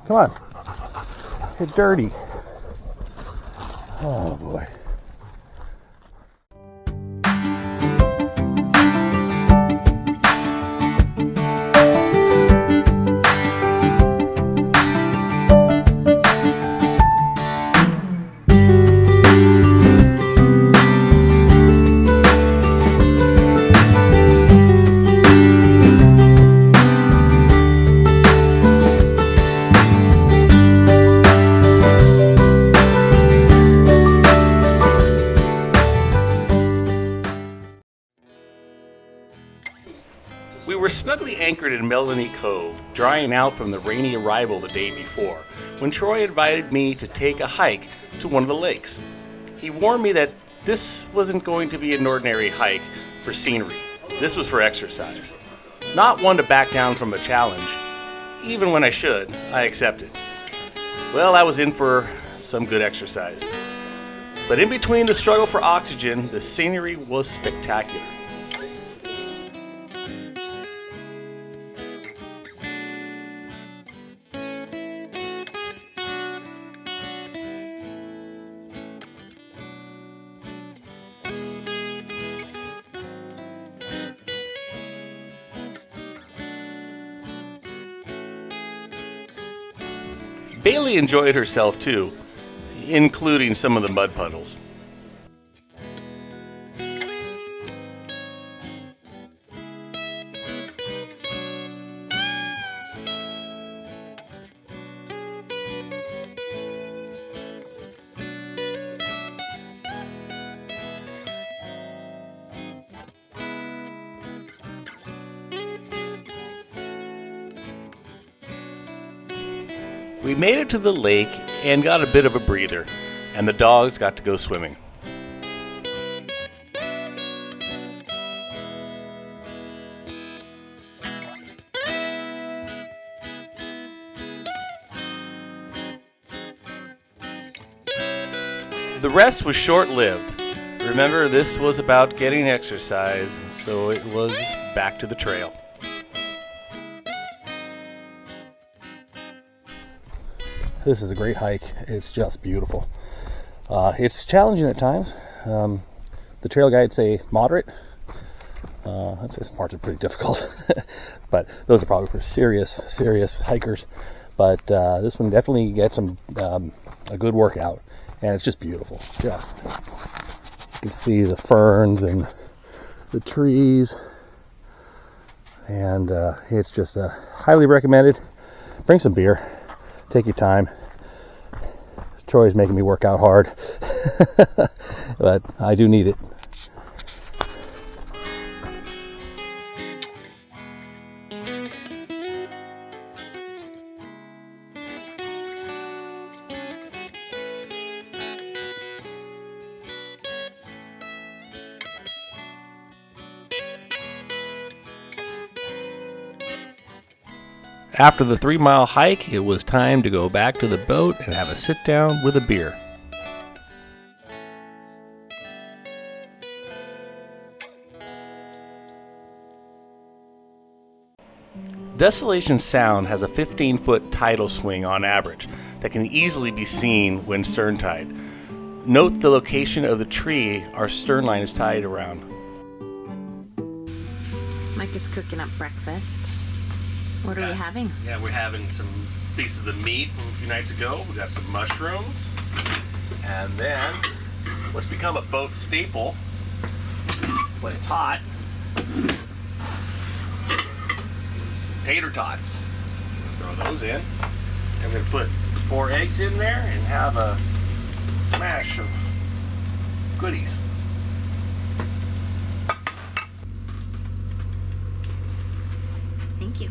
Come on. Get dirty. Oh boy. We were snugly anchored in Melanie Cove, drying out from the rainy arrival the day before, when Troy invited me to take a hike to one of the lakes. He warned me that this wasn't going to be an ordinary hike for scenery. This was for exercise. Not one to back down from a challenge. Even when I should, I accepted. Well, I was in for some good exercise. But in between the struggle for oxygen, the scenery was spectacular. Bailey enjoyed herself too, including some of the mud puddles. We made it to the lake and got a bit of a breather, and the dogs got to go swimming. The rest was short-lived. Remember, this was about getting exercise, so it was back to the trail. This is a great hike. It's just beautiful. It's challenging at times. The trail guides say moderate. I'd say some parts are pretty difficult, but those are probably for serious hikers. But this one definitely gets some a good workout, and it's just beautiful. Just you can see the ferns and the trees, and it's just highly recommended. Bring some beer. Take your time. Troy's making me work out hard, but I do need it. After the 3-mile hike, it was time to go back to the boat and have a sit down with a beer. Desolation Sound has a 15-foot tidal swing on average that can easily be seen when stern tied. Note the location of the tree our stern line is tied around. Mike is cooking up breakfast. What are we having? Yeah, we're having some pieces of meat from a few nights ago. We got some mushrooms. And then, what's become a boat staple, when it's hot, is tater tots. Throw those in. And we're going to put 4 eggs in there and have a smash of goodies. Thank you.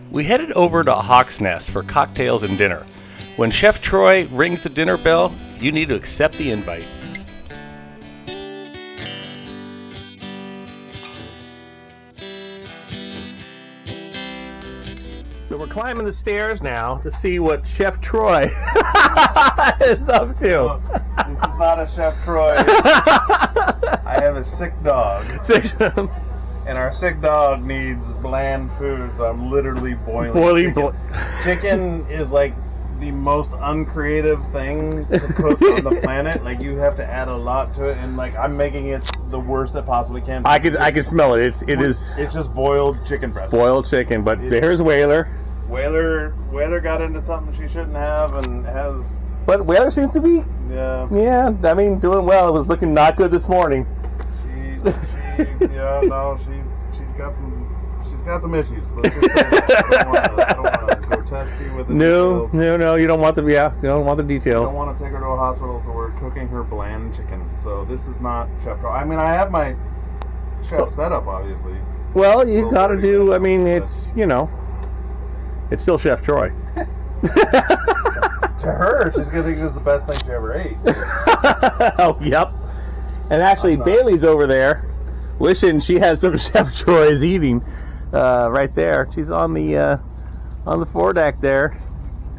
We headed over to Hawk's Nest for cocktails and dinner. When Chef Troy rings the dinner bell, you need to accept the invite. So we're climbing the stairs now to see what Chef Troy is up to. Oh, this is not a Chef Troy. I have a sick dog. And our sick dog needs bland food, so I'm literally boiling chicken. Chicken is like the most uncreative thing to cook on the planet. Like, you have to add a lot to it, and like I'm making it the worst it possibly can be. I can smell it. It's just boiled chicken breast. Boiled chicken, but here's Whaler. Whaler got into something she shouldn't have, and has. But Whaler seems to be. Yeah. I mean, doing well. It was looking not good this morning. She's got some issues. Let's just say that. I don't want to go testy with the details. No. You don't want the details. I don't want to take her to a hospital, so we're cooking her bland chicken. So this is not Chef Troy. I mean, I have my chef setup, obviously. Well, you got to do. I mean, it's it's still Chef Troy. To her, she's gonna think this is the best thing she ever ate. Oh, yep. And actually, Bailey's over there, wishing she has some Chef Troy's eating. Right there, she's on the foredeck there.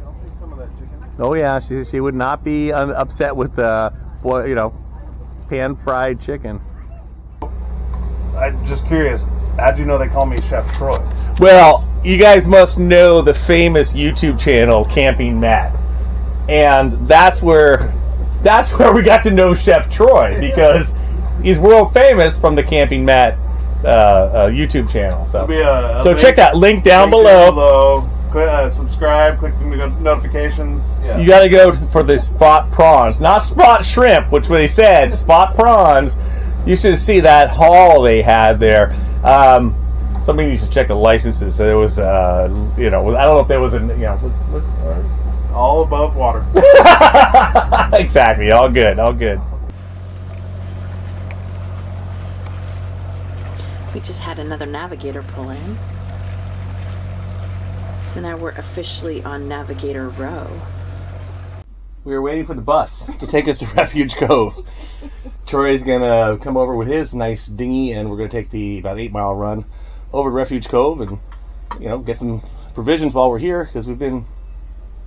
I'll take some of that chicken. Oh yeah, she would not be upset with pan-fried chicken. I'm just curious. How'd you know they call me Chef Troy? Well, you guys must know the famous YouTube channel Camping Matt, and that's where we got to know Chef Troy, because he's world famous from the Camping Matt YouTube channel. So check that link down below. Subscribe, click the notifications. Yeah. You got to go for the spot prawns, not spot shrimp, which they said spot prawns. You should see that haul they had there. Somebody needs to check the licenses. So there was, I don't know if there was all above water. Exactly. All good. We just had another navigator pull in. So now we're officially on Navigator Row. We were waiting for the bus to take us to Refuge Cove. Troy's going to come over with his nice dinghy, and we're going to take the about 8-mile run over to Refuge Cove and, get some provisions while we're here, because we've been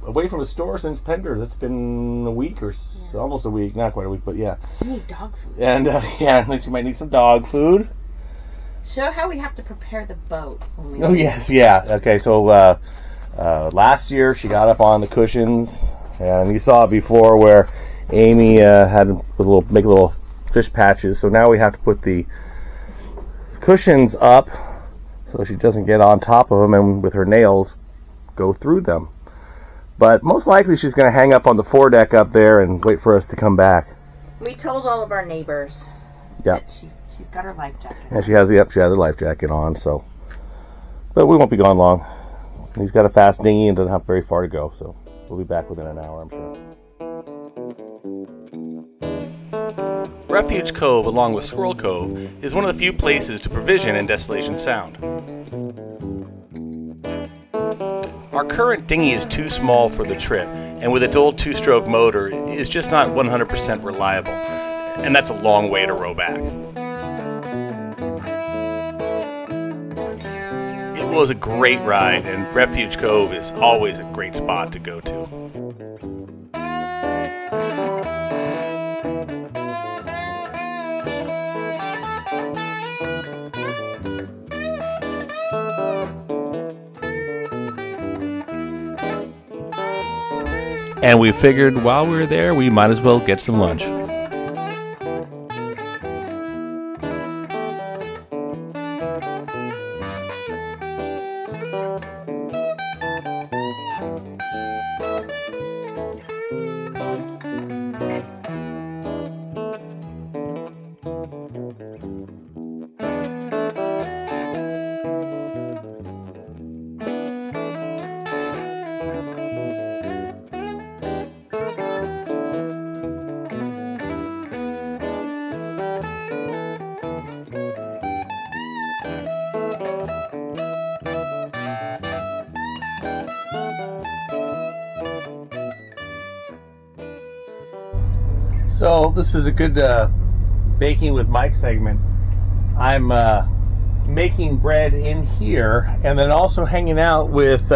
away from a store since Pender. That's been a week or almost a week. Not quite a week, but yeah. We need dog food. And, you might need some dog food. Show how we have to prepare the boat. Oh, yes, yeah. Okay, so last year she got up on the cushions, and you saw it before where Amy had to make little fish patches. So now we have to put the cushions up so she doesn't get on top of them and with her nails go through them. But most likely she's going to hang up on the foredeck up there and wait for us to come back. We told all of our neighbors that she's got her life jacket on. And she has her life jacket on, so. But we won't be gone long. He's got a fast dinghy and doesn't have very far to go, so we'll be back within an hour, I'm sure. Refuge Cove, along with Squirrel Cove, is one of the few places to provision in Desolation Sound. Our current dinghy is too small for the trip, and with its old 2-stroke motor, is just not 100% reliable, and that's a long way to row back. It was a great ride, and Refuge Cove is always a great spot to go to. And we figured while we were there, we might as well get some lunch. So this is a good baking with Mike segment. I'm making bread in here, and then also hanging out with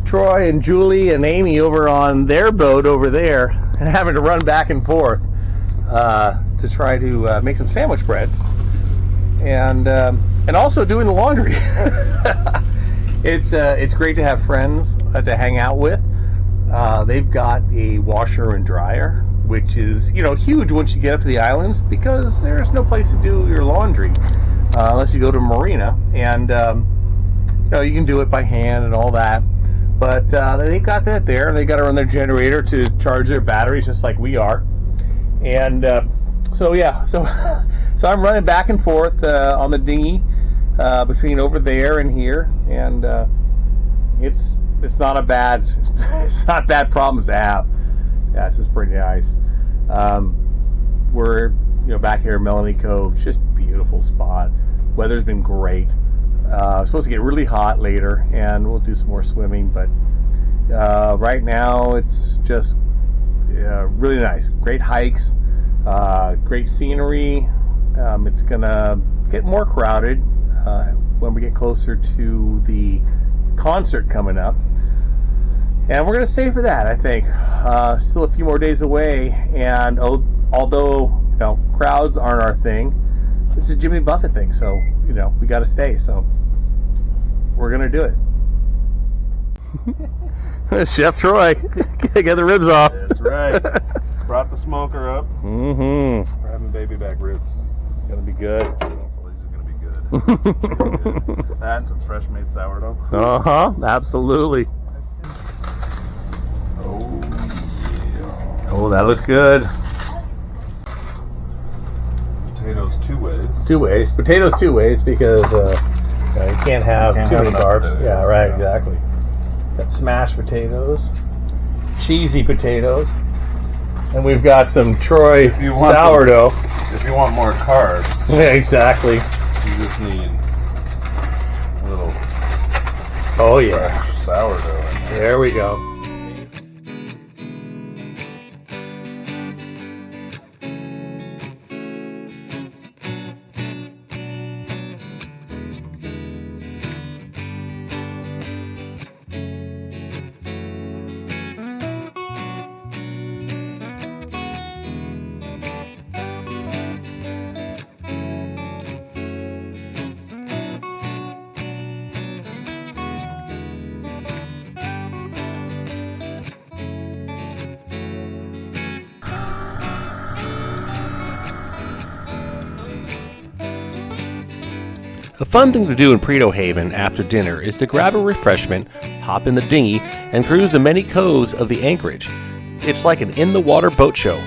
Troy and Julie and Amy over on their boat over there, and having to run back and forth to try to make some sandwich bread. and also doing the laundry. It's great to have friends to hang out with. They've got a washer and dryer, which is, you know, huge once you get up to the islands, because there's no place to do your laundry unless you go to a marina, and you know, you can do it by hand and all that. But they've got that there. They got to run their generator to charge their batteries, just like we are. And so I'm running back and forth on the dinghy between over there and here, and it's not bad problems to have. Yeah, this is pretty nice. We're, you know, back here in Melanie Cove. It's just a beautiful spot. Weather's been great. It's supposed to get really hot later, and we'll do some more swimming. But right now, it's just really nice. Great hikes, great scenery. It's gonna get more crowded when we get closer to the concert coming up, and we're gonna stay for that. I think still a few more days away, and although, you know, crowds aren't our thing, it's a Jimmy Buffett thing, so, you know, we got to stay, so we're gonna do it. Chef Troy, get the ribs off. That's right. Brought the smoker up. We're having baby back ribs. It's gonna be good. Well, these are gonna be good. That and some fresh made sourdough. Absolutely. Oh, yeah. Oh, that looks good. Potatoes two ways. Two ways. Potatoes two ways, because you can't have too many carbs. Potatoes, Yeah, right, yeah. exactly. Got smashed potatoes, cheesy potatoes, and we've got some Troy sourdough. If you want more carbs, Yeah, exactly. you just need a little Oh yeah. fresh sourdough in there. There we go. A fun thing to do in Prideaux Haven after dinner is to grab a refreshment, hop in the dinghy, and cruise the many coves of the anchorage. It's like an in-the-water boat show.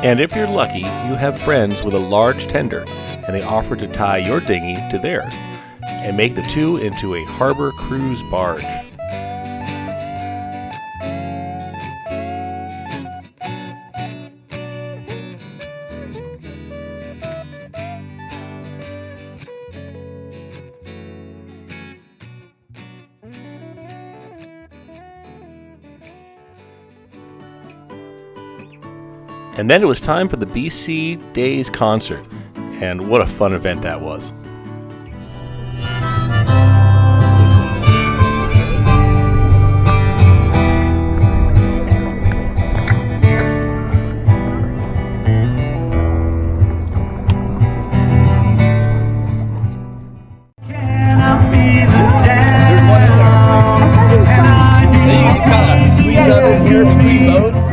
And if you're lucky, you have friends with a large tender, and they offer to tie your dinghy to theirs and make the two into a harbor cruise barge. And then it was time for the BC Days concert, and what a fun event that was. Here between boats.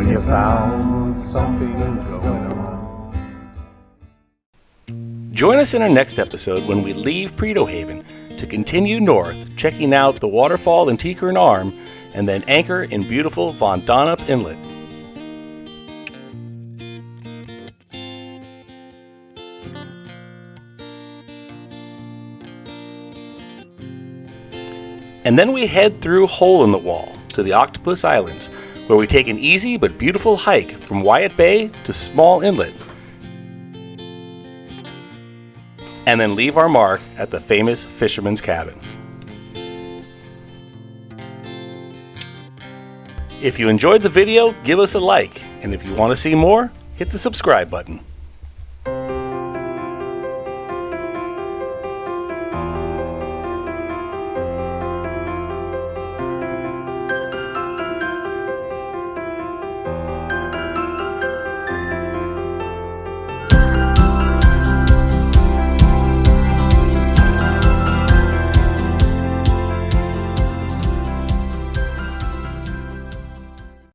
you found something going on. Join us in our next episode when we leave Prideaux Haven to continue north, checking out the waterfall in Tikern Arm, and then anchor in beautiful Von Donop Inlet. And then we head through Hole in the Wall to the Octopus Islands, where we take an easy but beautiful hike from Wyatt Bay to Small Inlet, and then leave our mark at the famous Fisherman's Cabin. If you enjoyed the video, give us a like, and if you want to see more, hit the subscribe button.